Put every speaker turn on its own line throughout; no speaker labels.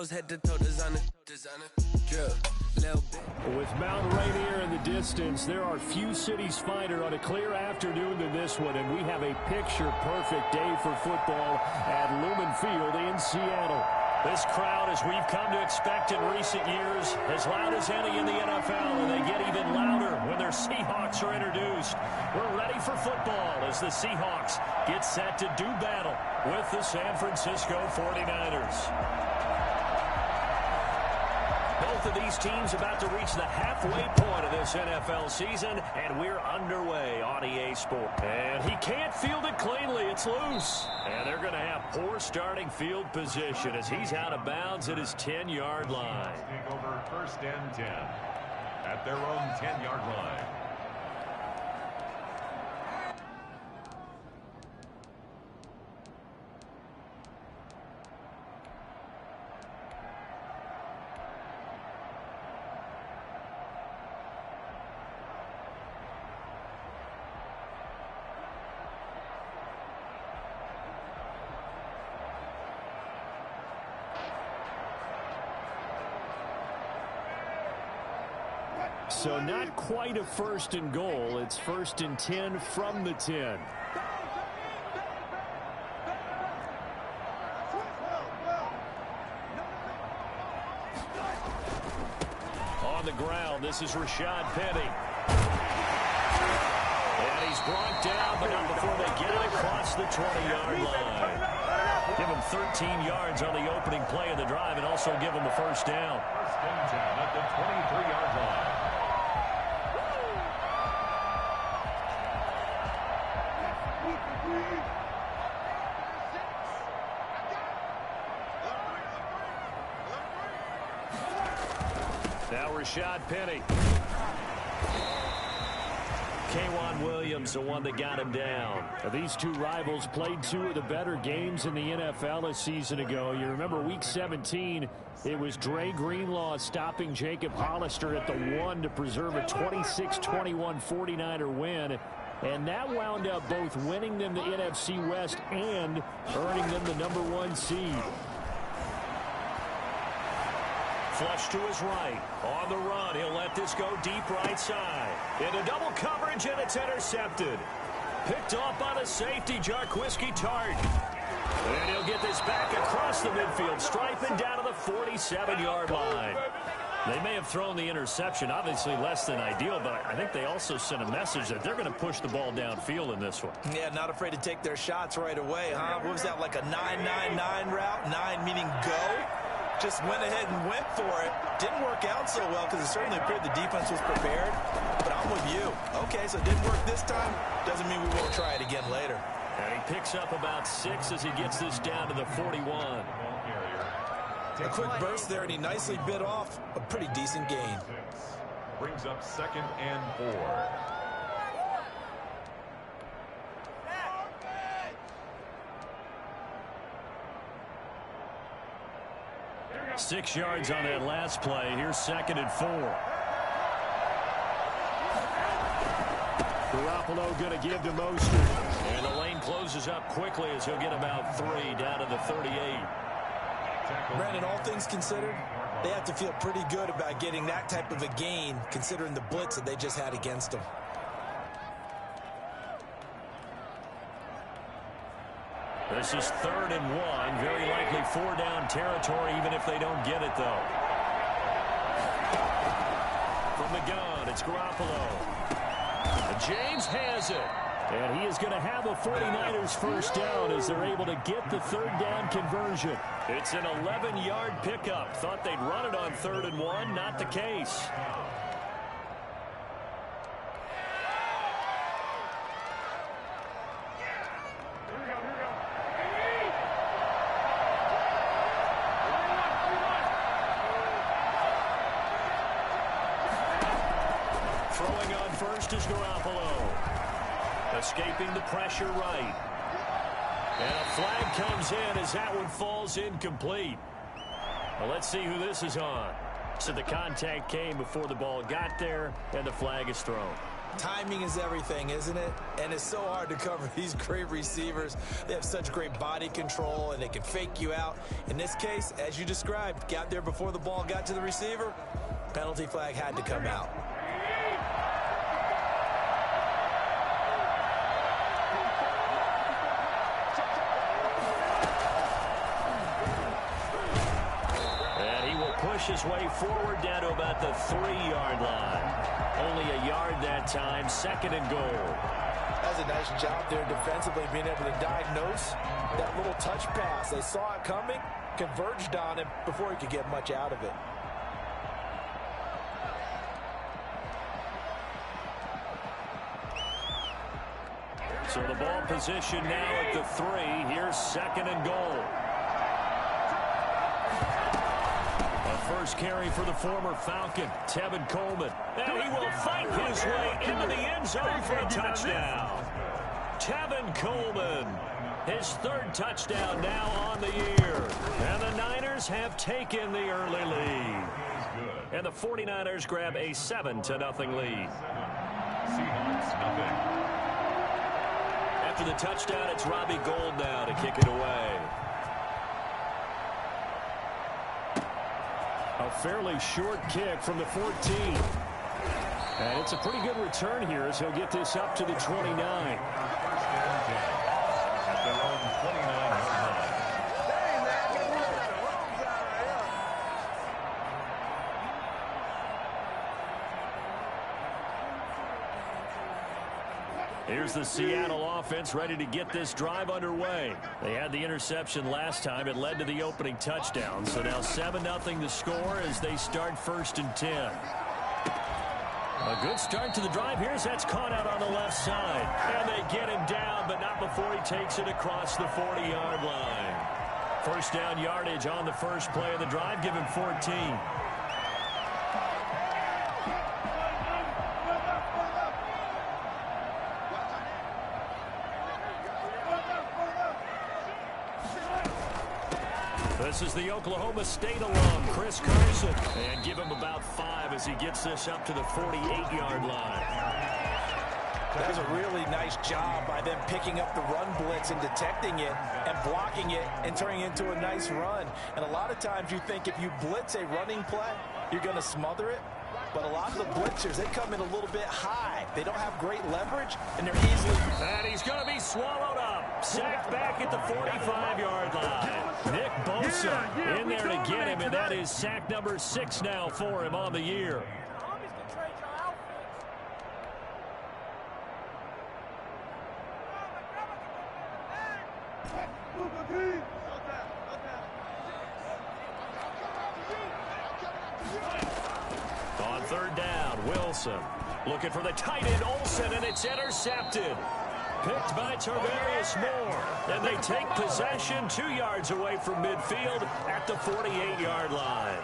toes, head to toe, designer, drip, little bit.
With Mount Rainier in the distance, there are few cities finer on a clear afternoon than this one, and we have a picture-perfect day for football at Lumen Field in Seattle. This crowd, as we've come to expect in recent years, as loud as any in the NFL, and they get even louder when their Seahawks are introduced. We're ready for football as the Seahawks get set to do battle with the San Francisco 49ers. Both of these teams about to reach the halfway point of this NFL season, and we're underway on EA Sports. And he can't field it cleanly. It's loose. And they're going to have poor starting field position as he's out of bounds at his 10-yard line.
Take over 1st and 10 at their own 10-yard line.
So not quite a 1st and goal. It's 1st and 10 from the 10. On the ground, this is Rashad Penny. And he's brought down, but not before they get it across the 20-yard line. Give him 13 yards on the opening play of the drive and also give him a 1st down.
1st and 10 at the 23-yard line.
Now Rashad Penny. K'Wan Williams, the one that got him down. Now, these two rivals played two of the better games in the NFL a season ago. You remember Week 17, it was Dre Greenlaw stopping Jacob Hollister at the 1 to preserve a 26-21 49er win. And that wound up both winning them the NFC West and earning them the #1 seed. Flush to his right. On the run, he'll let this go deep right side. Into double coverage, and it's intercepted. Picked off by the safety, Jarquiski Tart. And he'll get this back across the midfield, striping down to the 47-yard line. They may have thrown the interception, obviously less than ideal, but I think they also sent a message that they're going to push the ball downfield in this one.
Yeah, not afraid to take their shots right away, huh? What was that, like a 9-9-9 route? 9 meaning go? Just went ahead and went for it. Didn't work out so well because it certainly appeared the defense was prepared. But I'm with you. Okay, so it didn't work this time. Doesn't mean we won't try it again later.
And he picks up about 6 as he gets this down to the 41.
A quick burst there, and he nicely bit off a pretty decent gain.
Brings up 2nd and 4.
Six yards on that last play. Here's 2nd and 4. Garoppolo going to give to Mostert. And the lane closes up quickly as he'll get about 3 down to the 38.
Brandon, all things considered, they have to feel pretty good about getting that type of a gain considering the blitz that they just had against them.
This is 3rd and 1. Very likely 4-down territory, even if they don't get it, though. From the gun, it's Garoppolo. James has it. And he is going to have a 49ers 1st down as they're able to get the 3rd down conversion. It's an 11-yard pickup. Thought they'd run it on 3rd and 1. Not the case. Throwing on first is Garoppolo. Escaping the pressure right. And a flag comes in as that one falls incomplete. Well, let's see who this is on. So the contact came before the ball got there, and the flag is thrown.
Timing is everything, isn't it? And it's so hard to cover these great receivers. They have such great body control, and they can fake you out. In this case, as you described, got there before the ball got to the receiver. Penalty flag had to come out.
Push his way forward down to about the 3-yard line. Only a yard that time, 2nd and goal.
That's a nice job there defensively, being able to diagnose that little touch pass. They saw it coming, converged on him before he could get much out of it.
So the ball position now at the 3. Here's 2nd and goal. First carry for the former Falcon, Tevin Coleman. And he will fight his way into the end zone for a touchdown. Tevin Coleman, his 3rd touchdown now on the year. And the Niners have taken the early lead. And the 49ers grab a 7-0 lead.
Seahawks, nothing.
After the touchdown, it's Robbie Gould now to kick it away. A fairly short kick from the 14. And it's a pretty good return here as he'll get this up to the 29.
At their own 29-yard line.
Here's the Seattle offense ready to get this drive underway. They had the interception last time. It led to the opening touchdown. So now 7-0 the score as they start 1st and 10. A good start to the drive. Here's that's caught out on the left side. And they get him down, but not before he takes it across the 40-yard line. First down yardage on the first play of the drive. Give him 14. This is the Oklahoma State alum, Chris Carson. And give him about 5 as he gets this up to the 48-yard line.
That was a really nice job by them picking up the run blitz and detecting it and blocking it and turning it into a nice run. And a lot of times you think if you blitz a running play, you're going to smother it. But a lot of the blitzers, they come in a little bit high. They don't have great leverage, and they're easily...
And he's going to be swallowed up. Sacked back at the 45-yard line. Nick Bosa in there to get him, and that is sack number 6 now for him on the year. On 3rd down, Wilson looking for the tight end Olsen, and it's intercepted. Picked by Tarvarius Moore, and they take possession 2 yards away from midfield at the 48-yard line.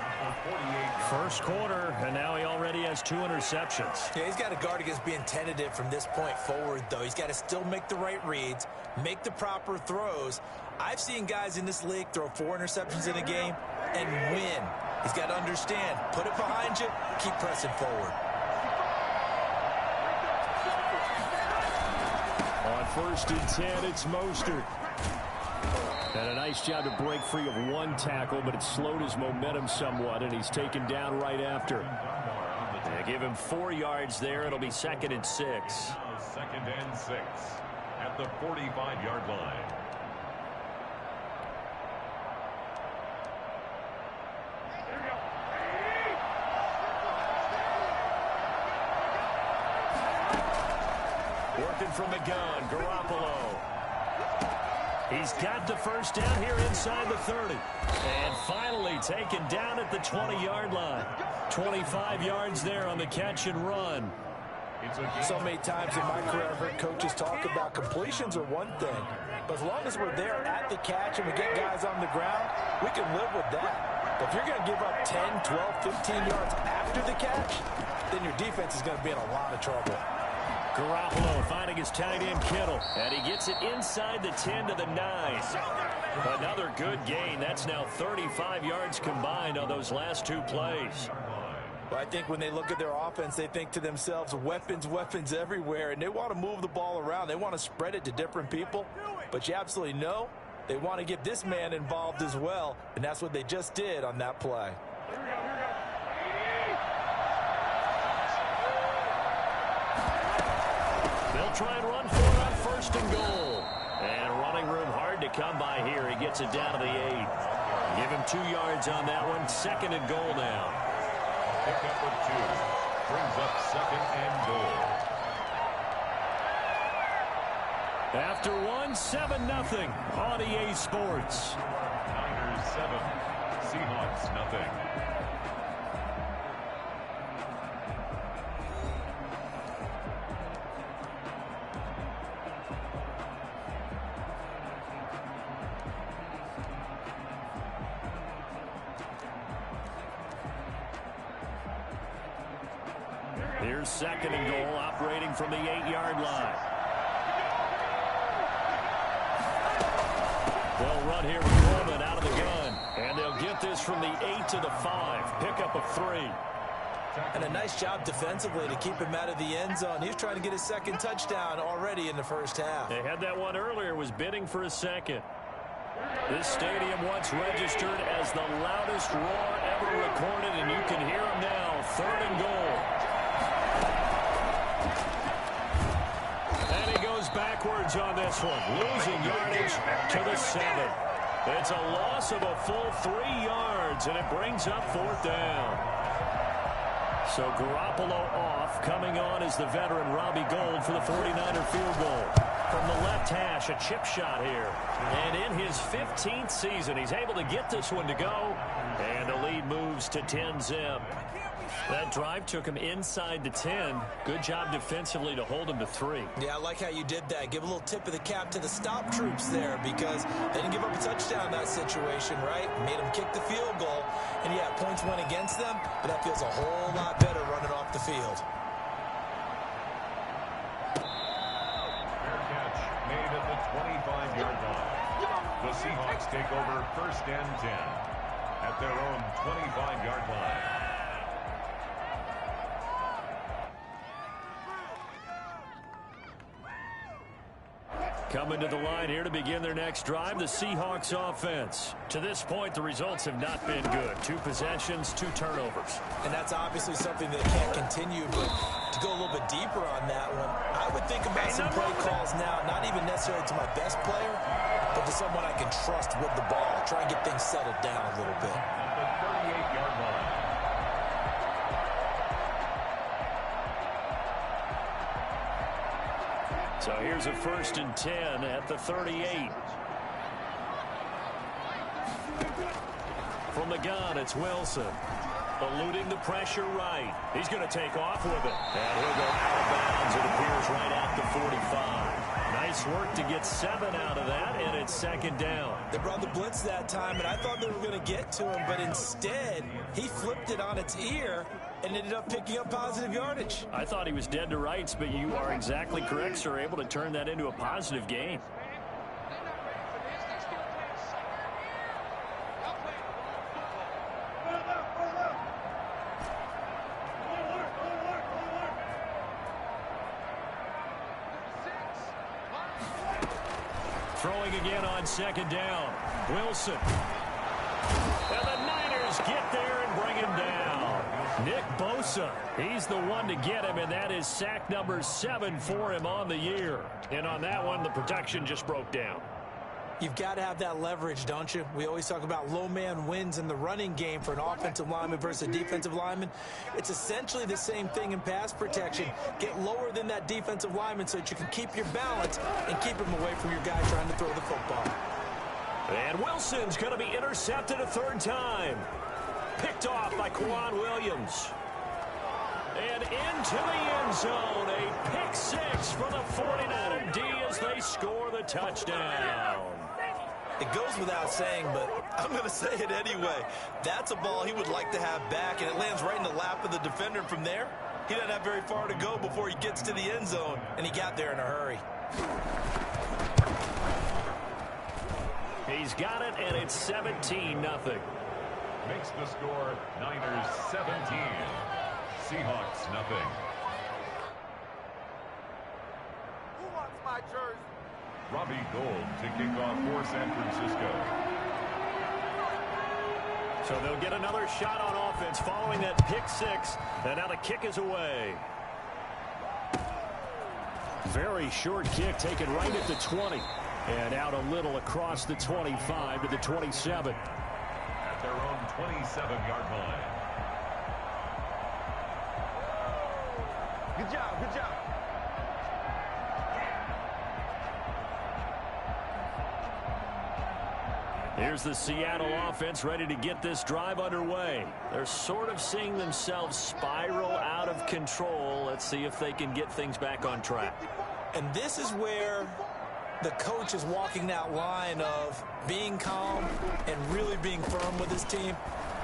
First quarter, and now he already has 2 interceptions.
Yeah, he's got to guard against being tentative from this point forward, though. He's got to still make the right reads, make the proper throws. I've seen guys in this league throw 4 interceptions in a game and win. He's got to understand, put it behind you, keep pressing forward.
On 1st and 10, it's Mostert. And a nice job to break free of 1 tackle, but it slowed his momentum somewhat, and he's taken down right after. They give him 4 yards there. It'll be 2nd and 6.
2nd and 6 at the 45-yard line.
Working from the gun, Garoppolo. He's got the first down here inside the 30. And finally taken down at the 20-yard line. 25 yards there on the catch and run.
So many times in my career I've heard coaches talk about completions are one thing. But as long as we're there at the catch and we get guys on the ground, we can live with that. But if you're going to give up 10, 12, 15 yards after the catch, then your defense is going to be in a lot of trouble.
Garoppolo finding his tight end Kittle, and he gets it inside the 10 to the 9. Another good gain. That's now 35 yards combined on those last 2 plays.
Well, I think when they look at their offense, they think to themselves, weapons, weapons everywhere, and they want to move the ball around. They want to spread it to different people, but you absolutely know they want to get this man involved as well, and that's what they just did on that play.
They'll try and run for it on 1st and goal. And running room hard to come by here. He gets it down to the 8. Give him 2 yards on that one. 2nd and goal now.
Pickup of 2. Brings up 2nd and goal.
After 1, 7-0 on EA Sports.
Niners 7. Seahawks nothing.
Here's 2nd and goal, operating from the 8-yard line. They'll run here with Coleman out of the gun. And they'll get this from the 8 to the 5. Pickup of 3.
And a nice job defensively to keep him out of the end zone. He's trying to get his 2nd touchdown already in the first half.
They had that one earlier, was bidding for a 2nd. This stadium once registered as the loudest roar ever recorded, and you can hear them now. 3rd and goal. And he goes backwards on this one, losing yardage to the 7. It's a loss of a full 3 yards, and it brings up 4th down. So Garoppolo off. Coming on is the veteran Robbie Gould for the 49er field goal. From the left hash, a chip shot here. And in his 15th season, he's able to get this one to go. And the lead moves to 10-zip. That drive took him inside the 10. Good job defensively to hold him to 3.
Yeah, I like how you did that. Give a little tip of the cap to the stop troops there, because they didn't give up a touchdown in that situation, right? Made them kick the field goal. And yeah, points went against them, but that feels a whole lot better running off the field.
Fair catch made at the 25-yard line. The Seahawks take over 1st and 10 at their own 25-yard line.
Coming to the line here to begin their next drive, the Seahawks offense. To this point, the results have not been good. 2 possessions, 2 turnovers.
And that's obviously something that can't continue, but to go a little bit deeper on that one, I would think about some play calls now, not even necessarily to my best player, but to someone I can trust with the ball. Try and get things settled down a little bit.
The 38-yard line.
So here's a 1st and 10 at the 38. From the gun, it's Wilson. Eluding the pressure right. He's going to take off with it. And he'll go out of bounds. It appears right at the 45. Nice work to get 7 out of that, and it's 2nd down.
They brought the blitz that time, and I thought they were going to get to him, but instead, he flipped it on its ear and ended up picking up positive yardage.
I thought he was dead to rights, but you are exactly correct, sir. Able to turn that into a positive gain. Throwing again on 2nd down. Wilson. And the Niners get there and bring him down. Nick Bosa, he's the one to get him, and that is sack number 7 for him on the year. And on that one, the protection just broke down.
You've got to have that leverage, don't you? We always talk about low man wins in the running game for an offensive lineman versus a defensive lineman. It's essentially the same thing in pass protection. Get lower than that defensive lineman so that you can keep your balance and keep him away from your guy trying to throw the football.
And Wilson's going to be intercepted a 3rd time. Picked off by Quan Williams. And into the end zone. A pick 6 for the 49er D as they score the touchdown.
It goes without saying, but I'm going to say it anyway. That's a ball he would like to have back, and it lands right in the lap of the defender from there. He doesn't have very far to go before he gets to the end zone, and he got there in a hurry.
He's got it, and it's 17-0.
makes the score Niners 17. Seahawks nothing.
Who wants my jersey?
Robbie Gould to kick off for San Francisco.
So they'll get another shot on offense following that pick six. And now the kick is away. Very short kick taken right at the 20. And out a little across the 25 to the 27.
At their own 27-yard line.
Good job, good job.
Here's the Seattle offense ready to get this drive underway. They're sort of seeing themselves spiral out of control. Let's see if they can get things back on track.
And this is where the coach is walking that line of being calm and really being firm with his team.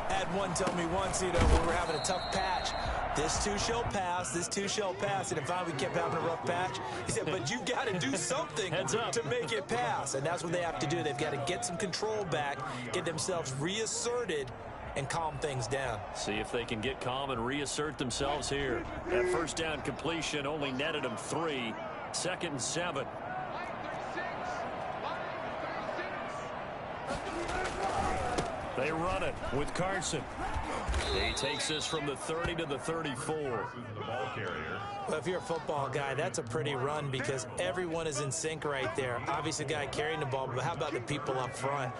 I had one tell me once, when we were having a tough patch, this too shall pass, this too shall pass. And finally we kept having a rough patch. He said, but you got to do something to make it pass. And that's what they have to do. They've got to get some control back, get themselves reasserted, and calm things down.
See if they can get calm and reassert themselves here. That first down completion only netted them 3. 2nd and 7. They run it with Carson. He takes this from the 30 to the 34.
The ball carrier.
Well, if you're a football guy, that's a pretty run because everyone is in sync right there. Obviously, the guy carrying the ball, but how about the people up front?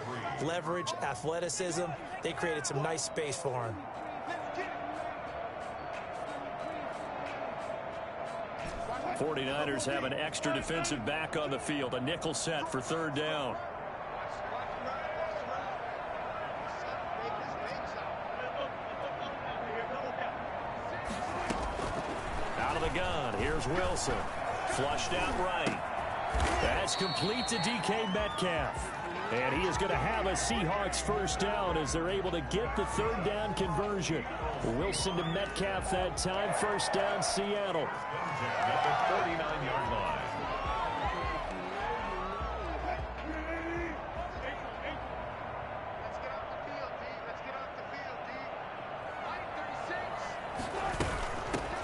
Leverage, athleticism, they created some nice space for him.
'49ers have an extra defensive back on the field. A nickel set for 3rd down. Out of the gun, here's Wilson. Flushed out right. That's complete to DK Metcalf. And he is going to have a Seahawks first down as they're able to get the 3rd down conversion. Wilson to Metcalf that time. First down, Seattle.
At the 49-yard line.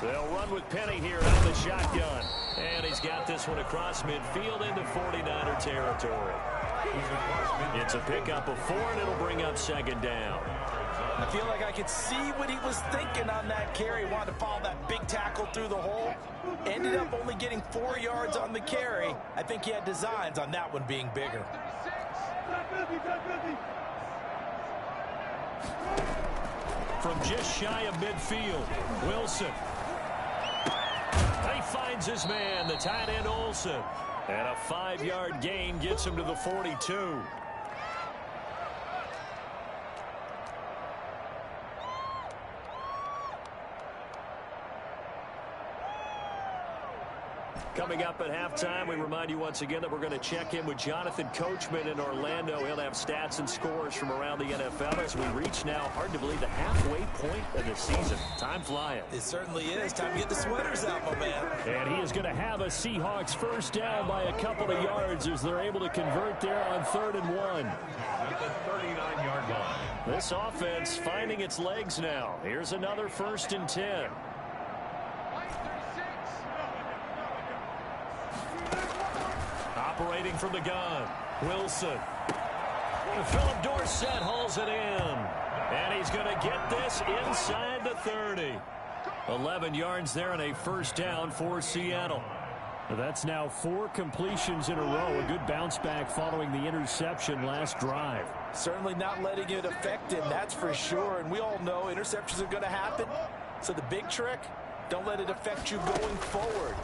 They'll run with Penny here out of the shotgun. And he's got this one across midfield into 49er territory. It's a pickup of 4, and it'll bring up 2nd down.
I feel like I could see what he was thinking on that carry. Wanted to follow that big tackle through the hole. Ended up only getting 4 yards on the carry. I think he had designs on that one being bigger.
From just shy of midfield, Wilson. He finds his man, the tight end Olsen. And a 5-yard gain gets him to the 42. Coming up at halftime, we remind you once again that we're going to check in with Jonathan Coachman in Orlando. He'll have stats and scores from around the NFL as we reach now, hard to believe, the halfway point of the season. Time flying.
It certainly is. Time to get the sweaters out, my man.
And he is going to have a Seahawks first down by a couple of yards as they're able to convert there on 3rd and 1.
At the 39-yard line.
This offense finding its legs now. Here's another 1st and 10. Operating from the gun, Wilson. Philip Dorsett hauls it in. And he's going to get this inside the 30. 11 yards there and a first down for Seattle. That's now 4 completions in a row. A good bounce back following the interception last drive.
Certainly not letting it affect him, that's for sure. And we all know interceptions are going to happen. So the big trick, don't let it affect you going forward.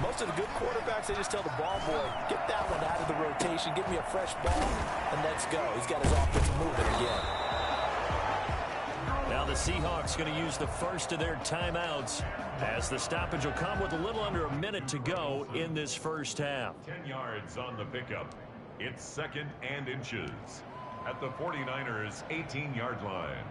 Most of the good quarterbacks, they just tell the ball boy, get that one out of the rotation, give me a fresh ball, and let's go. He's got his offense moving again.
Now the Seahawks going to use the first of their timeouts as the stoppage will come with a little under a minute to go in this first half.
10 yards on the pickup. It's 2nd and inches at the 49ers' 18-yard line.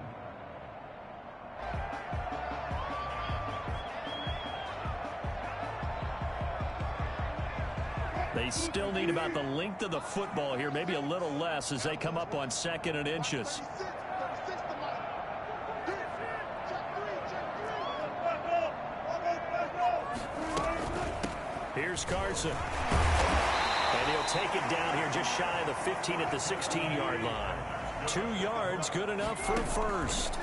They still need about the length of the football here, maybe a little less as they come up on 2nd and inches. Here's Carson. And he'll take it down here just shy of the 15 at the 16-yard line. 2 yards, good enough for first.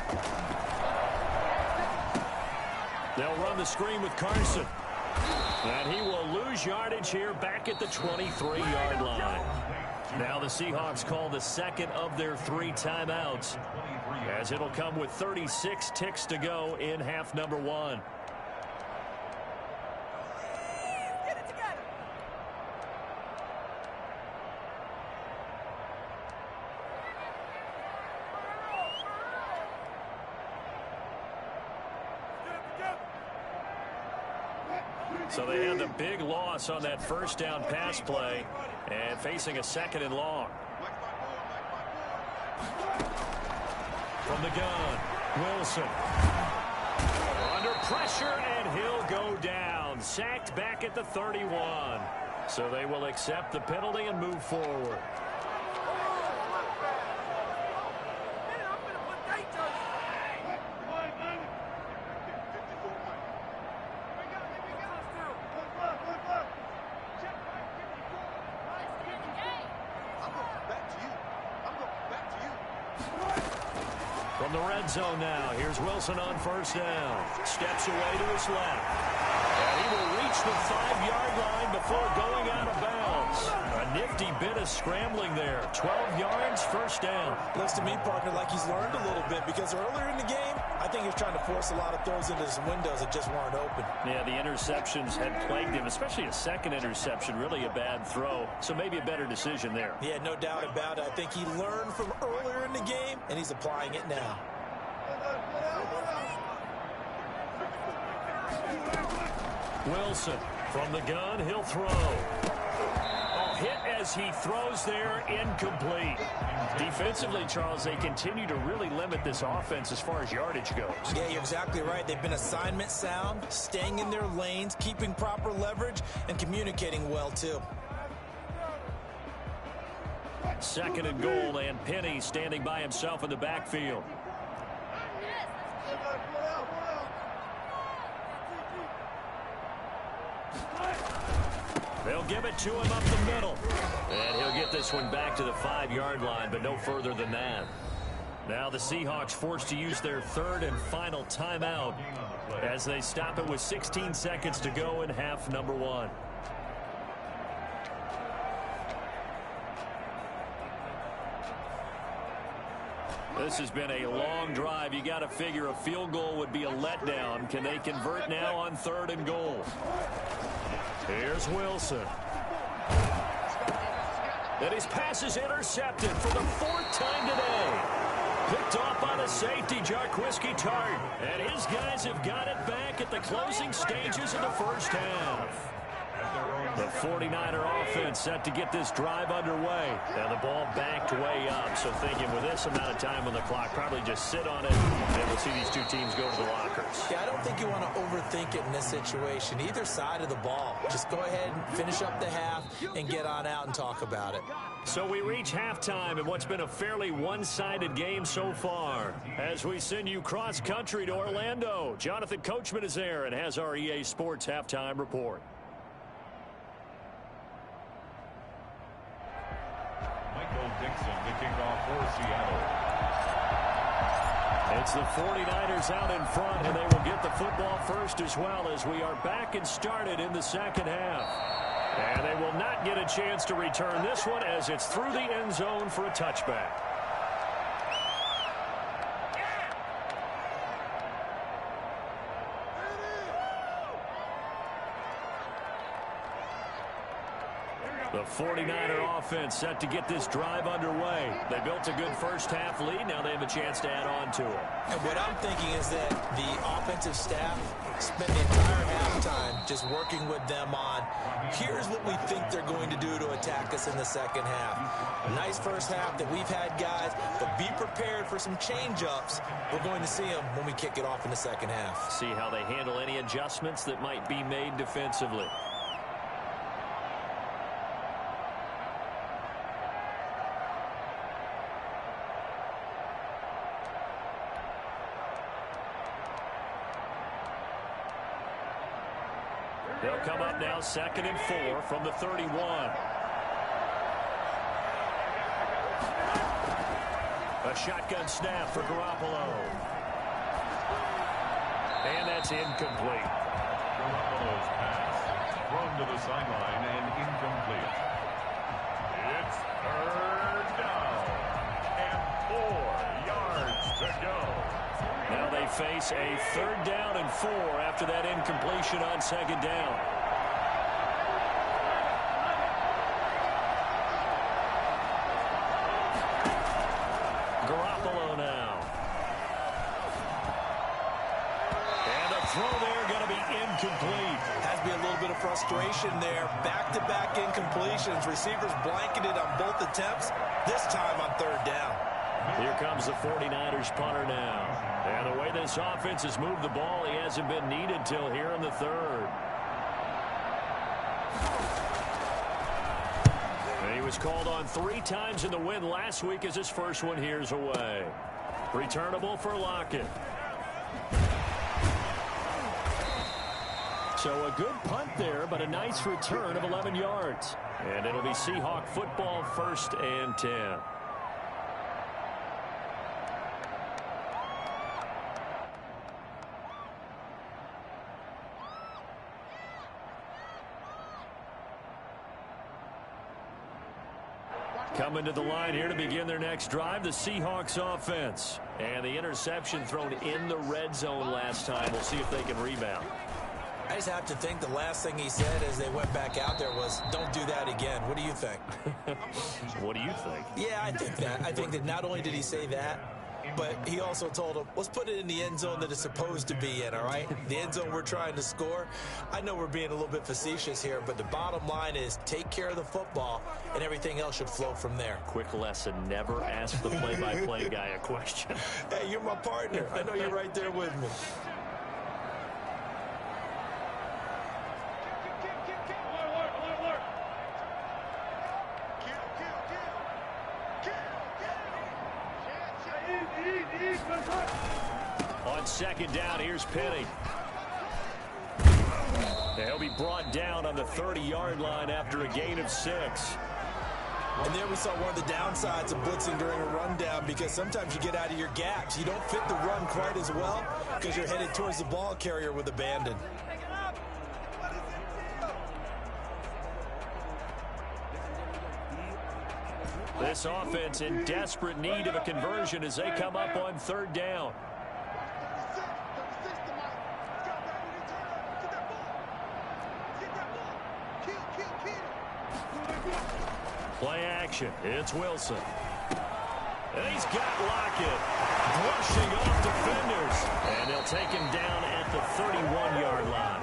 They'll run the screen with Carson. And he will lose yardage here back at the 23-yard line. Now the Seahawks call the second of their 3 timeouts, as it'll come with 36 ticks to go in half number 1. So they had the big loss on that first down pass play and facing a 2nd and long. From the gun, Wilson. Under pressure, and he'll go down. Sacked back at the 31. So they will accept the penalty and move forward. From the red zone now, here's Wilson on first down. Steps away to his left. And he will reach the 5-yard line before going out of bounds. A nifty bit of scrambling there. 12 yards, first down.
Looks to me, partner, like he's learned a little bit, because earlier in the game, I think he was trying to force a lot of throws into some windows that just weren't open.
Yeah, the interceptions had plagued him, especially a second interception, really a bad throw. So maybe a better decision there.
Yeah, no doubt about it. I think he learned from earlier in the game, and he's applying it now.
Wilson from the gun, he'll throw. Hit as he throws there, incomplete. Defensively, Charles, they continue to really limit this offense as far as yardage goes.
Yeah, you're exactly right. They've been assignment sound, staying in their lanes, keeping proper leverage, and communicating well, too.
2nd and goal, and Penny standing by himself in the backfield. They'll give it to him up the middle. And he'll get this one back to the 5-yard line, but no further than that. Now the Seahawks forced to use their 3rd and final timeout as they stop it with 16 seconds to go in half number 1. This has been a long drive. You got to figure a field goal would be a letdown. Can they convert now on 3rd and goal? Here's Wilson. And his pass is intercepted for the 4th time today. Picked off by the safety, Jarquiski Tart. And his guys have got it back at the closing stages of the first half. The 49er offense set to get this drive underway. And the ball backed way up. So thinking with this amount of time on the clock, probably just sit on it. And we'll see these two teams go to the lockers.
Yeah, I don't think you want to overthink it in this situation. Either side of the ball. Just go ahead and finish up the half and get on out and talk about it.
So we reach halftime in what's been a fairly one-sided game so far. As we send you cross-country to Orlando, Jonathan Coachman is there and has our EA Sports halftime report.
Dixon to kick off for Seattle.
It's the 49ers out in front, and they will get the football first as well as we are back and started in the second half. And they will not get a chance to return this one as it's through the end zone for a touchback. The 49er offense set to get this drive underway. They built a good first half lead. Now they have a chance to add on to it.
And what I'm thinking is that the offensive staff spent the entire halftime just working with them on, here's what we think they're going to do to attack us in the second half. Nice first half that we've had, guys, but be prepared for some change-ups. We're going to see them when we kick it off in the second half.
See how they handle any adjustments that might be made defensively. They'll come up now 2nd and 4 from the 31. A shotgun snap for Garoppolo. And that's incomplete.
Garoppolo's pass thrown to the sideline and incomplete. It's 3rd down and 4 yards to go.
Now they face a 3rd down and 4 after that incompletion on 2nd down. Garoppolo now. And a throw there going to be incomplete.
Has to be a little bit of frustration there. Back-to-back incompletions. Receivers blanketed on both attempts, this time on 3rd down.
Here comes the 49ers punter now. And the way this offense has moved the ball, he hasn't been needed till here in the 3rd. And he was called on 3 times in the win last week as his first one here's away. Returnable for Lockett. So a good punt there, but a nice return of 11 yards. And it'll be Seahawk football, 1st and 10. Coming to the line here to begin their next drive, the Seahawks offense. And the interception thrown in the red zone last time. We'll see if they can rebound.
I just have to think the last thing he said as they went back out there was, don't do that again. What do you think?
What do you think?
Yeah, I think that. I think that not only did he say that, but he also told him, let's put it in the end zone that it's supposed to be in, all right? The end zone we're trying to score. I know we're being a little bit facetious here, but the bottom line is take care of the football, and everything else should flow from there.
Quick lesson, never ask the play-by-play guy a question.
Hey, you're my partner. I know you're right there with me.
On 2nd down, here's Penny. He'll be brought down on the 30-yard line after a gain of 6.
And there we saw one of the downsides of blitzing during a rundown, because sometimes you get out of your gaps. You don't fit the run quite as well because you're headed towards the ball carrier with abandon.
This offense in desperate need of a conversion as they come up on 3rd down. Play action. It's Wilson. And he's got Lockett brushing off defenders. And they'll take him down at the 31-yard line.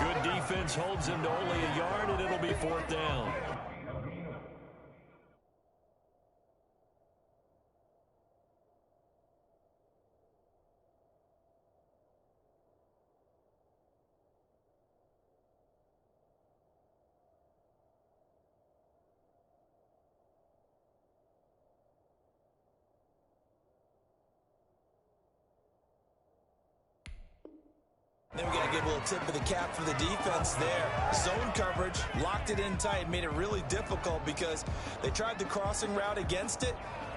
Good defense holds him to only a yard, and it'll be 4th down.
Then we got to give a little tip of the cap for the defense there. Zone coverage, locked it in tight, made it really difficult because they tried the crossing route against it,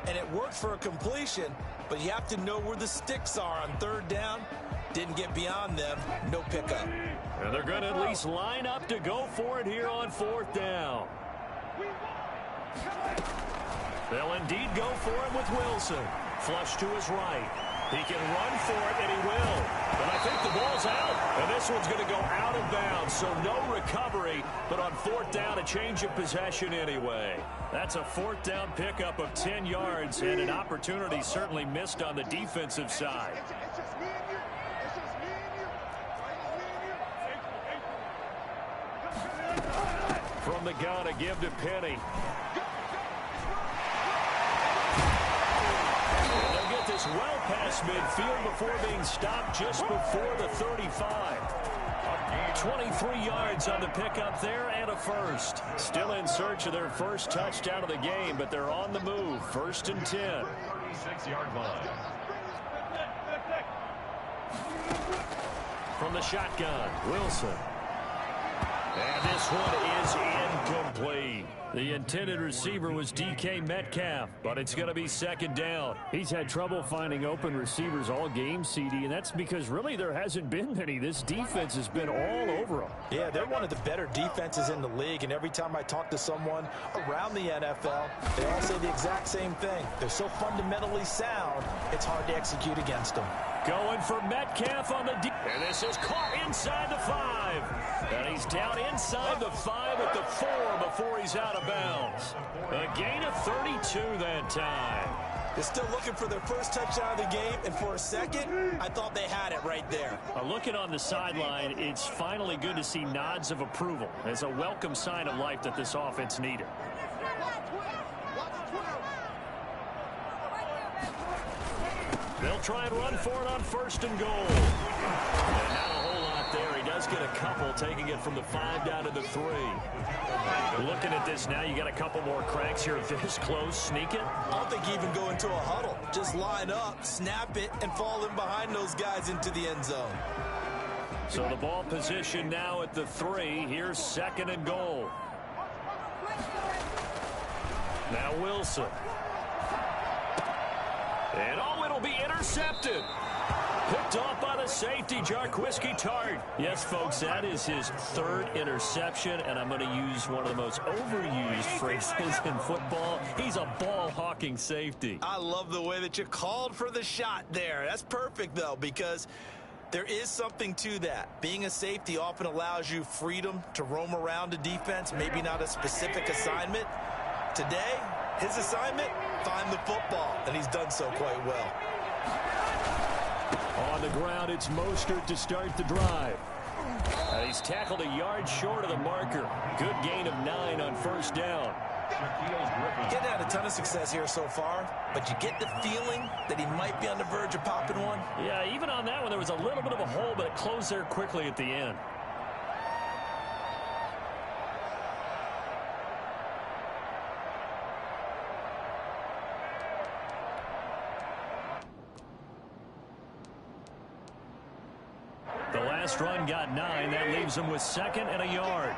and it worked for a completion, but you have to know where the sticks are on 3rd down. Didn't get beyond them, no pickup.
And they're going to at least line up to go for it here on 4th down. They'll indeed go for it with Wilson. Flush to his right. He can run for it, and he will. But I think the ball's out, and this one's going to go out of bounds, so no recovery. But on 4th down, a change of possession anyway. That's a 4th down pickup of 10 yards, and an opportunity certainly missed on the defensive side. From the gun, a give to Penny. This well past midfield before being stopped just before the 35. 23 yards on the pickup there and a first. Still in search of their first touchdown of the game, but they're on the move. 1st and 10.
36-yard line.
From the shotgun, Wilson. And this one is incomplete. The intended receiver was DK Metcalf, but it's going to be second down. He's had trouble finding open receivers all game, CD, and that's because really there hasn't been many. This defense has been all over them.
Yeah, they're one of the better defenses in the league, and every time I talk to someone around the NFL, they all say the exact same thing. They're so fundamentally sound, it's hard to execute against them.
Going for Metcalf on the deep. And this is caught inside the 5. And he's down inside the 5 at the 4 before he's out of bounds. A gain of 32 that time.
They're still looking for their first touchdown of the game, and for a second, I thought they had it right there.
Looking on the sideline, it's finally good to see nods of approval as a welcome sign of life that this offense needed. They'll try and run for it on 1st and goal. And not a whole lot there. He does get a couple, taking it from the 5 down to the 3. Looking at this now, you got a couple more cracks here this close. Sneak it.
I don't think you even go into a huddle. Just line up, snap it, and fall in behind those guys into the end zone.
So the ball position now at the 3. Here's 2nd and goal. Now Wilson. And it'll be intercepted. Picked off by the safety, Jarquiski Tart. Yes, folks, that is his 3rd interception, and I'm going to use one of the most overused phrases in football. He's a ball-hawking safety.
I love the way that you called for the shot there. That's perfect, though, because there is something to that. Being a safety often allows you freedom to roam around a defense, maybe not a specific assignment. Today, his assignment, find the football, and he's done so quite well.
On the ground, it's Mostert to start the drive. He's tackled a yard short of the marker. Good gain of 9 on 1st down.
Getting had a ton of success here so far, but you get the feeling that he might be on the verge of popping one.
Yeah, even on that one, there was a little bit of a hole, but it closed there quickly at the end. The last run got 9. That leaves him with 2nd and a yard.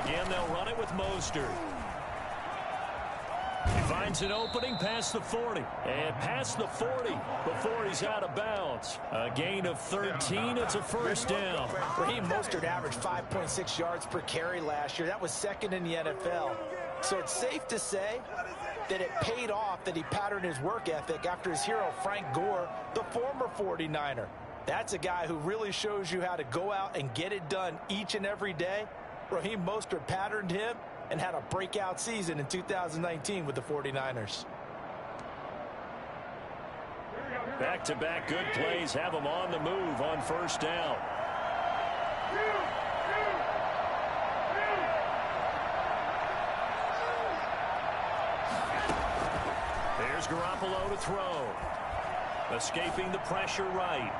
Again, they'll run it with Mostert. He finds an opening past the 40. And past the 40 before he's out of bounds. A gain of 13. It's a 1st down.
Raheem Mostert averaged 5.6 yards per carry last year. That was 2nd in the NFL. So it's safe to say that it paid off that he patterned his work ethic after his hero, Frank Gore, the former 49er. That's a guy who really shows you how to go out and get it done each and every day. Raheem Mostert patterned him and had a breakout season in 2019 with the 49ers.
Back-to-back good plays have him on the move on 1st down. Here's Garoppolo to throw. Escaping the pressure right.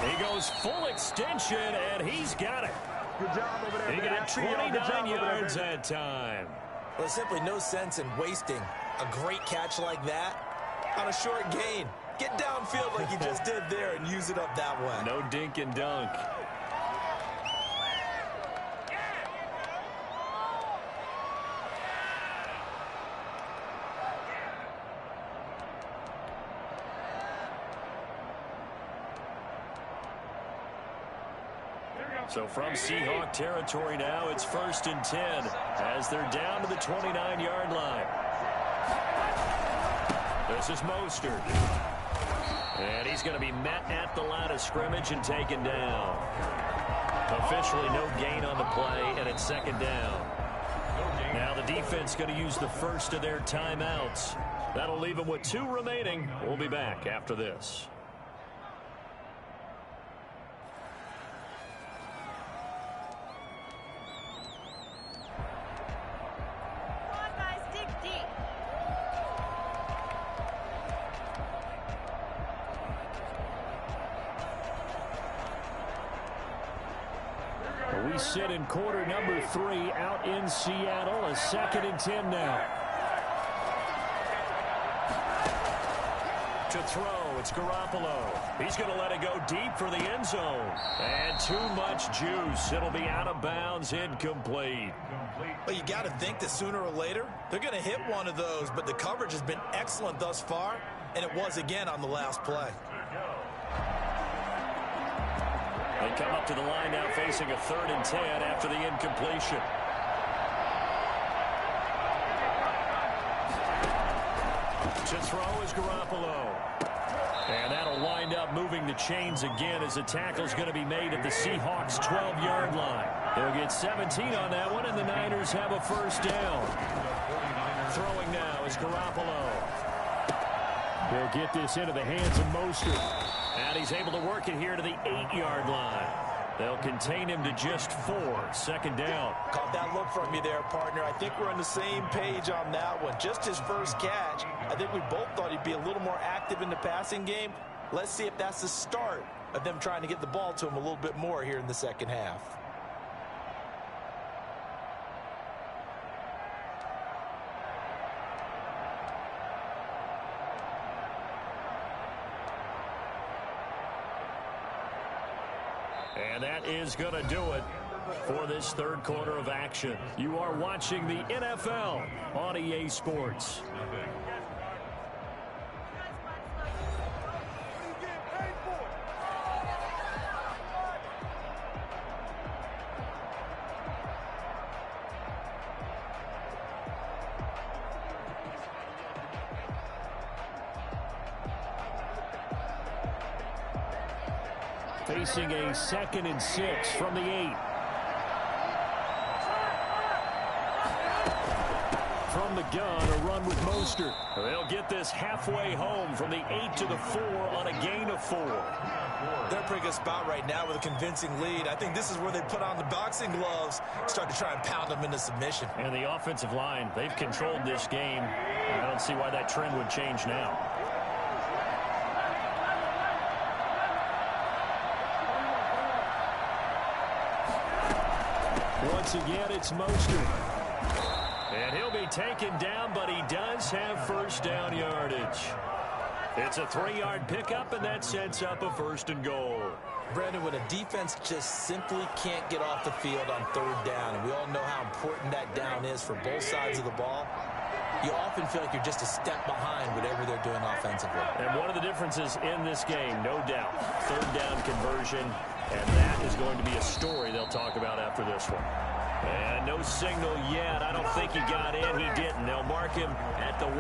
He goes full extension, and he's got it.
Good job over there.
He got 29 yards that time.
Well, there's simply no sense in wasting a great catch like that on a short gain. Get downfield like you just did there and use it up that way.
No dink and dunk. So from Seahawk territory now, it's 1st and 10 as they're down to the 29-yard line. This is Mostert. And he's going to be met at the line of scrimmage and taken down. Officially no gain on the play, and it's 2nd down. Now the defense going to use the first of their timeouts. That'll leave them with 2 remaining. We'll be back after this. We sit in quarter number 3 out in Seattle. A 2nd and 10 now. To throw, it's Garoppolo. He's going to let it go deep for the end zone. And too much juice. It'll be out of bounds, incomplete.
Well, you got to think that sooner or later, they're going to hit one of those, but the coverage has been excellent thus far, and it was again on the last play.
They come up to the line now facing a 3rd and 10 after the incompletion. To throw is Garoppolo. And that'll wind up moving the chains again as the tackle's going to be made at the Seahawks' 12-yard line. They'll get 17 on that one, and the Niners have a first down. Throwing now is Garoppolo. They'll get this into the hands of Mostert. And he's able to work it here to the 8-yard line. They'll contain him to just 4. 2nd down.
Caught that look from you there, partner. I think we're on the same page on that one. Just his first catch. I think we both thought he'd be a little more active in the passing game. Let's see if that's the start of them trying to get the ball to him a little bit more here in the second half.
And that is going to do it for this 3rd quarter of action. You are watching the NFL on EA Sports. Facing a 2nd and 6 from the 8. From the gun, a run with Mostert. They'll get this halfway home from the 8 to the 4 on a gain of 4.
They're in a pretty good spot right now with a convincing lead. I think this is where they put on the boxing gloves, start to try and pound them into submission.
And the offensive line, they've controlled this game. I don't see why that trend would change now. Once again, it's Mostert. And he'll be taken down, but he does have first down yardage. It's a 3-yard pickup, and that sets up a 1st and goal.
Brandon, when a defense just simply can't get off the field on 3rd down, and we all know how important that down is for both sides of the ball, you often feel like you're just a step behind whatever they're doing offensively.
And one of the differences in this game, no doubt, 3rd down conversion, and that is going to be a story they'll talk about after this one. And no signal yet. I don't think he got in. He didn't. They'll mark him at the 1.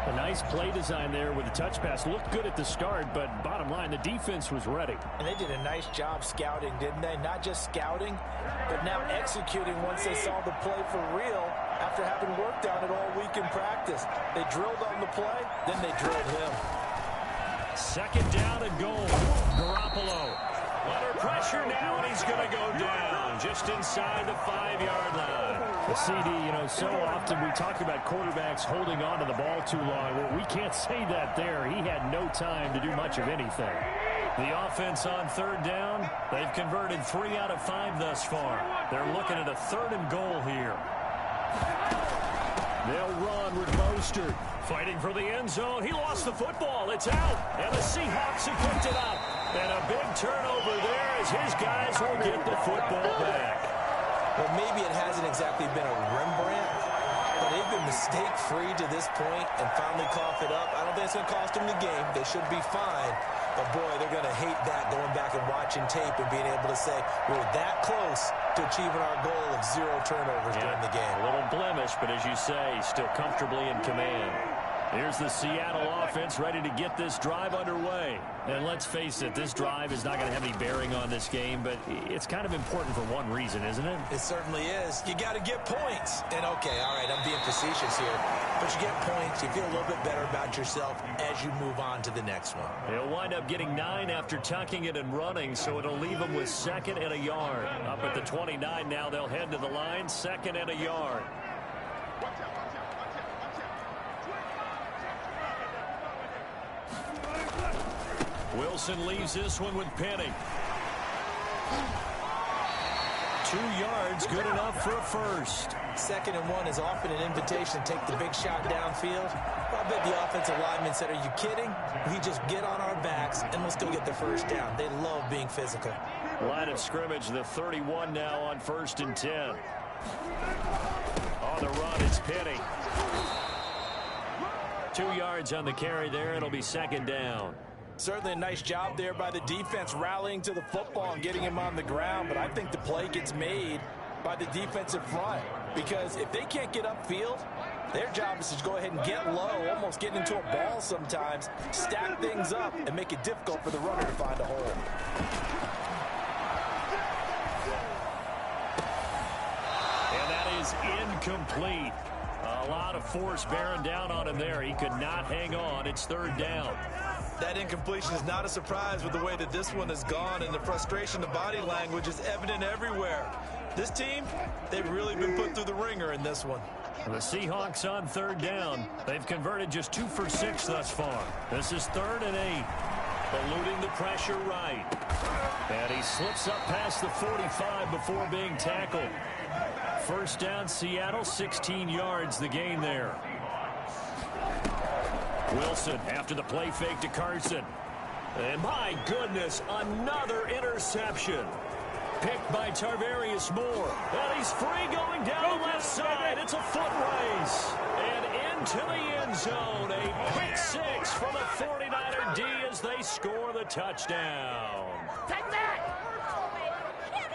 A nice play design there with the touch pass. Looked good at the start, but bottom line, the defense was ready.
And they did a nice job scouting, didn't they? Not just scouting, but now executing once they saw the play for real after having worked on it all week in practice. They drilled on the play, then they drilled him.
2nd down and goal. Garoppolo under pressure now, and he's going to go down just inside the 5-yard line.
The CD, so often we talk about quarterbacks holding on to the ball too long. Well, we can't say that there. He had no time to do much of anything.
The offense on 3rd down, they've converted 3 out of 5 thus far. They're looking at a 3rd and goal here. They'll run with Mostert. Fighting for the end zone. He lost the football. It's out. And the Seahawks have picked it up. And a big turnover there as his guys will get the football back.
Well, maybe it hasn't exactly been a Rembrandt, but they've been mistake-free to this point and finally cough it up. I don't think it's going to cost them the game. They should be fine. But, boy, they're going to hate that going back and watching tape and being able to say we're that close to achieving our goal of 0 turnovers during the game.
A little blemish, but as you say, still comfortably in command. Here's the Seattle offense ready to get this drive underway. And let's face it, this drive is not going to have any bearing on this game, but it's kind of important for one reason, isn't it?
It certainly is. You got to get points. And, okay, all right, I'm being facetious here. But you get points, you feel a little bit better about yourself as you move on to the next one.
He'll wind up getting 9 after tucking it and running, so it'll leave him with 2nd and a yard. Up at the 29 now, they'll head to the line, 2nd and a yard. Wilson leaves this one with Penny.
2 yards, good enough for a first.
2nd and 1 is often an invitation to take the big shot downfield. I bet the offensive lineman said, are you kidding? We just get on our backs and let's go get the first down. They love being physical.
Line of scrimmage, the 31 now on 1st and 10. On the run, it's Penny. 2 yards on the carry there. It'll be 2nd down.
Certainly a nice job there by the defense rallying to the football and getting him on the ground, but I think the play gets made by the defensive front, because if they can't get upfield, their job is to go ahead and get low, almost get into a ball sometimes, stack things up, and make it difficult for the runner to find a hole.
And that is incomplete. A lot of force bearing down on him there. He could not hang on. It's 3rd down.
That incompletion is not a surprise with the way that this one has gone, and the frustration, the body language is evident everywhere. This team, they've really been put through the ringer in this one.
The Seahawks on 3rd down. They've converted just 2 for 6 thus far. This is 3rd and 8. Eluding the pressure right. And he slips up past the 45 before being tackled. 1st down, Seattle, 16 yards the gain there. Wilson after the play fake to Carson. And my goodness, another interception. Picked by Tarvarius Moore. And he's free going down the left side. It's a foot race. And into the end zone. A pick 6 for the 49er D as they score the touchdown.
Take that!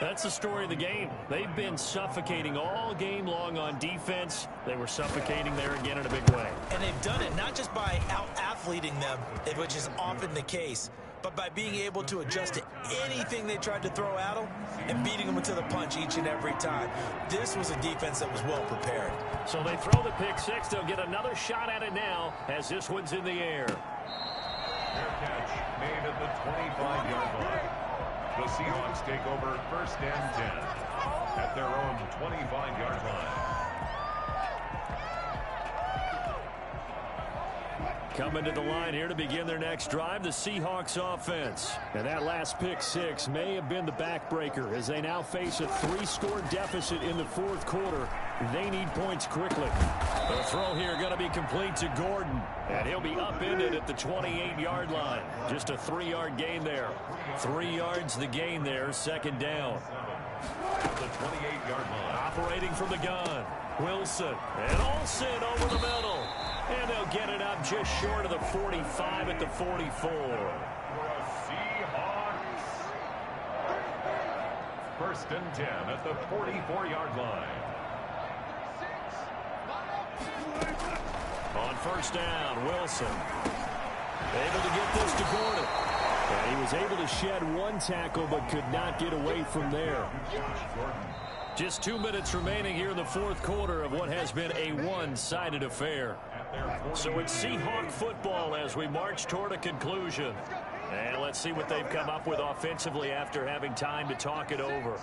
That's the story of the game. They've been suffocating all game long on defense. They were suffocating there again in a big way.
And they've done it not just by out-athleting them, which is often the case, but by being able to adjust to anything they tried to throw at them and beating them to the punch each and every time. This was a defense that was well prepared.
So they throw the pick 6. They'll get another shot at it now as this one's in the air.
Fair catch made at the 25-yard line. The Seahawks take over 1st and 10 at their own 25-yard line.
Coming to the line here to begin their next drive, the Seahawks offense. And that last pick 6 may have been the backbreaker as they now face a 3-score deficit in the 4th quarter. They need points quickly. The throw here going to be complete to Gordon. And he'll be upended at the 28-yard line. Just a 3-yard gain there. 3 yards the gain there, 2nd down.
At the 28-yard line.
Operating from the gun. Wilson and Olsen over the middle. And they'll get it up just short of the 45 at the 44.
Seahawks. 1st and 10 at the 44-yard line.
On 1st down, Wilson able to get this to Gordon. And he was able to shed 1 tackle but could not get away from there. Just 2 minutes remaining here in the 4th quarter of what has been a one-sided affair. So it's Seahawk football as we march toward a conclusion. And let's see what they've come up with offensively after having time to talk it over.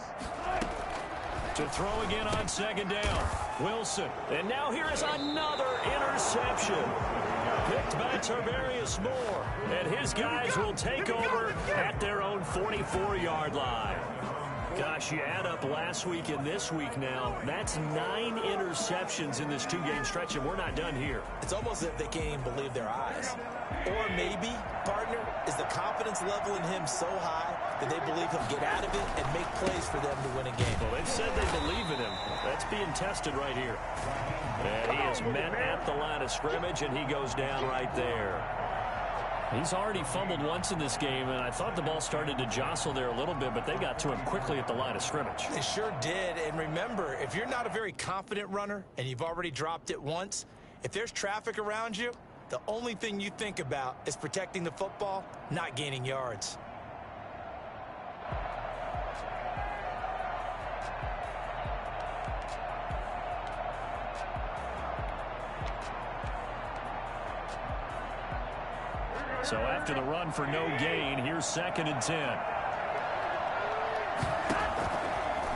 To throw again on 2nd down. Wilson. And now here is another interception. Picked by Tarvarius Moore. And his guys will take over at their own 44-yard line. Gosh, you add up last week and this week now, that's 9 interceptions in this 2-game stretch, and we're not done here.
It's almost as if they can't even believe their eyes. Or maybe, partner, is the confidence level in him so high that they believe he'll get out of it and make plays for them to win a game.
Well, they've said they believe in him. That's being tested right here. And he is met at the line of scrimmage, and he goes down right there. He's already fumbled once in this game, and I thought the ball started to jostle there a little bit, but they got to him quickly at the line of scrimmage.
They sure did. And remember, if you're not a very confident runner and you've already dropped it once, if there's traffic around you, the only thing you think about is protecting the football, not gaining yards.
So after the run for no gain, here's 2nd and 10.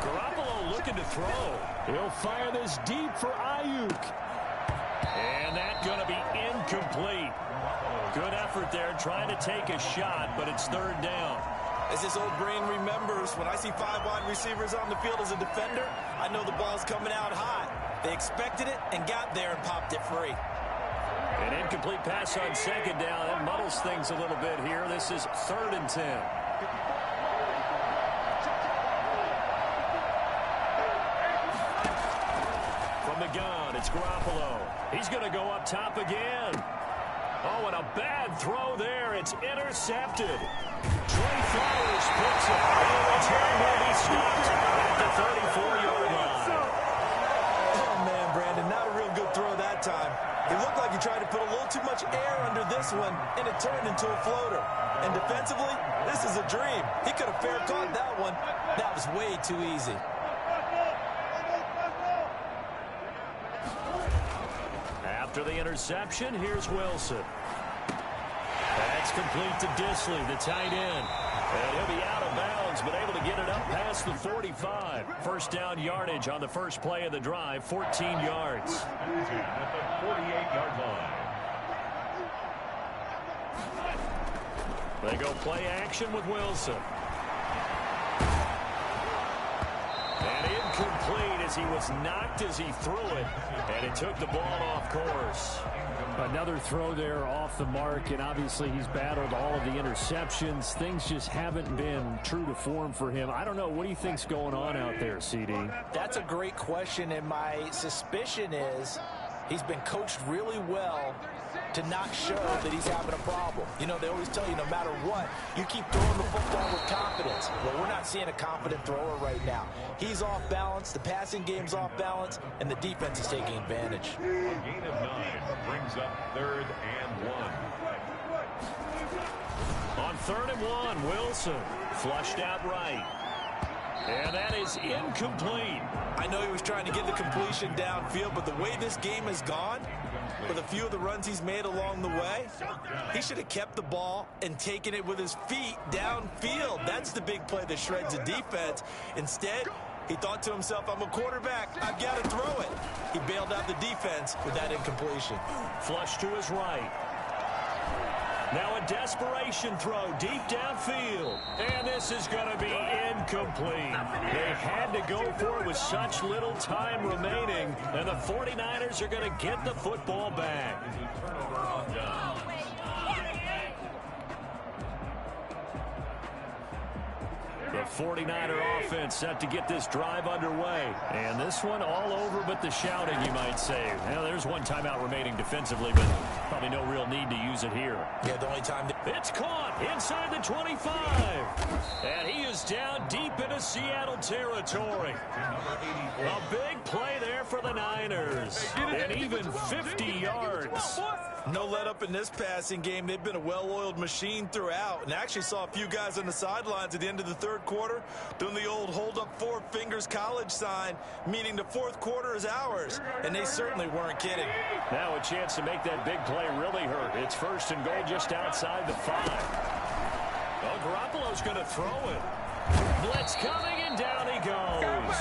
Garoppolo looking to throw. He'll fire this deep for Ayuk. And that's going to be incomplete. Good effort there trying to take a shot, but it's 3rd down.
As this old brain remembers, when I see 5 wide receivers on the field as a defender, I know the ball's coming out hot. They expected it and got there and popped it free.
An incomplete pass on second down. That muddles things a little bit here. This is 3rd and 10. From the gun, it's Garoppolo. He's going to go up top again. Oh, and a bad throw there. It's intercepted. Trey Flowers picks it. And the return will be stopped at the 34-yard line.
Oh, man, Brandon, not a real good throw that time. It looked like he tried to put a little too much air under this one, and it turned into a floater. And defensively, this is a dream. He could have fair caught that one. That was way too easy.
After the interception, here's Wilson. That's complete to Disley, the tight end. And he'll be out of bounds, but able to get it up past the 45. First down yardage on the first play of the drive, 14 yards.
At the 48-yard line.
They go play action with Wilson. And incomplete as he was knocked as he threw it. And it took the ball off course.
Another throw there off the mark, and obviously he's battled all of the interceptions. Things just haven't been true to form for him. I don't know. What do you think's going on out there, CD?
That's a great question, and my suspicion is he's been coached really well to not show that he's having a problem. You know, they always tell you no matter what, you keep throwing the football with confidence. Well, we're not seeing a confident thrower right now. He's off balance, the passing game's off balance, and the defense is taking advantage.
A gain of 9 brings up 3rd and 1.
On 3rd and 1, Wilson flushed out right. And that is incomplete.
I know he was trying to get the completion downfield, but the way this game has gone, with a few of the runs he's made along the way, he should have kept the ball and taken it with his feet downfield. That's the big play that shreds the defense. Instead, he thought to himself, I'm a quarterback, I've got to throw it. He bailed out the defense with that incompletion.
Flush to his right. Now a desperation throw deep downfield. And this is going to be incomplete. They had to go for it with such little time remaining. And the 49ers are going to get the football back.
Turnover on down.
The 49er offense set to get this drive underway. And this one all over but the shouting, you might say. Well, there's one timeout remaining defensively, but probably no real need to use it here.
Yeah, the only time...
It's caught inside the 25. And he is down deep into Seattle territory. A big play there for the Niners. And even 50 yards.
No let up in this passing game. They've been a well-oiled machine throughout. And I actually saw a few guys on the sidelines at the end of the third quarter doing the old hold up 4 fingers college sign, meaning the fourth quarter is ours. And they certainly weren't kidding.
Now a chance to make that big play really hurt. It's 1st and goal just outside the 5. Well, Garoppolo's going to throw it. Blitz coming, and down he goes.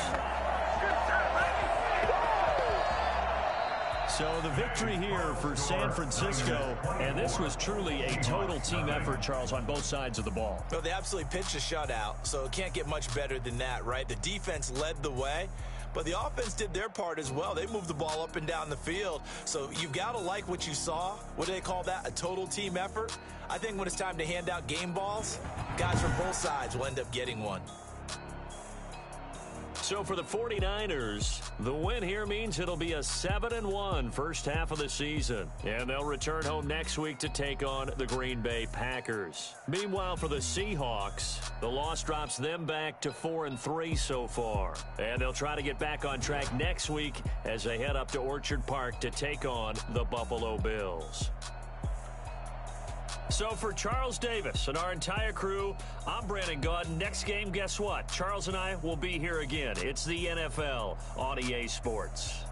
So the victory here for San Francisco, and this was truly a total team effort, Charles, on both sides of the ball.
Well, they absolutely pitched a shutout, so it can't get much better than that, right? The defense led the way, but the offense did their part as well. They moved the ball up and down the field, so you've got to like what you saw. What do they call that? A total team effort? I think when it's time to hand out game balls, guys from both sides will end up getting one.
So for the 49ers, the win here means it'll be a 7-1 first half of the season. And they'll return home next week to take on the Green Bay Packers. Meanwhile, for the Seahawks, the loss drops them back to 4-3 so far. And they'll try to get back on track next week as they head up to Orchard Park to take on the Buffalo Bills. So for Charles Davis and our entire crew, I'm Brandon Gaudin. Next game, guess what? Charles and I will be here again. It's the NFL on EA Sports.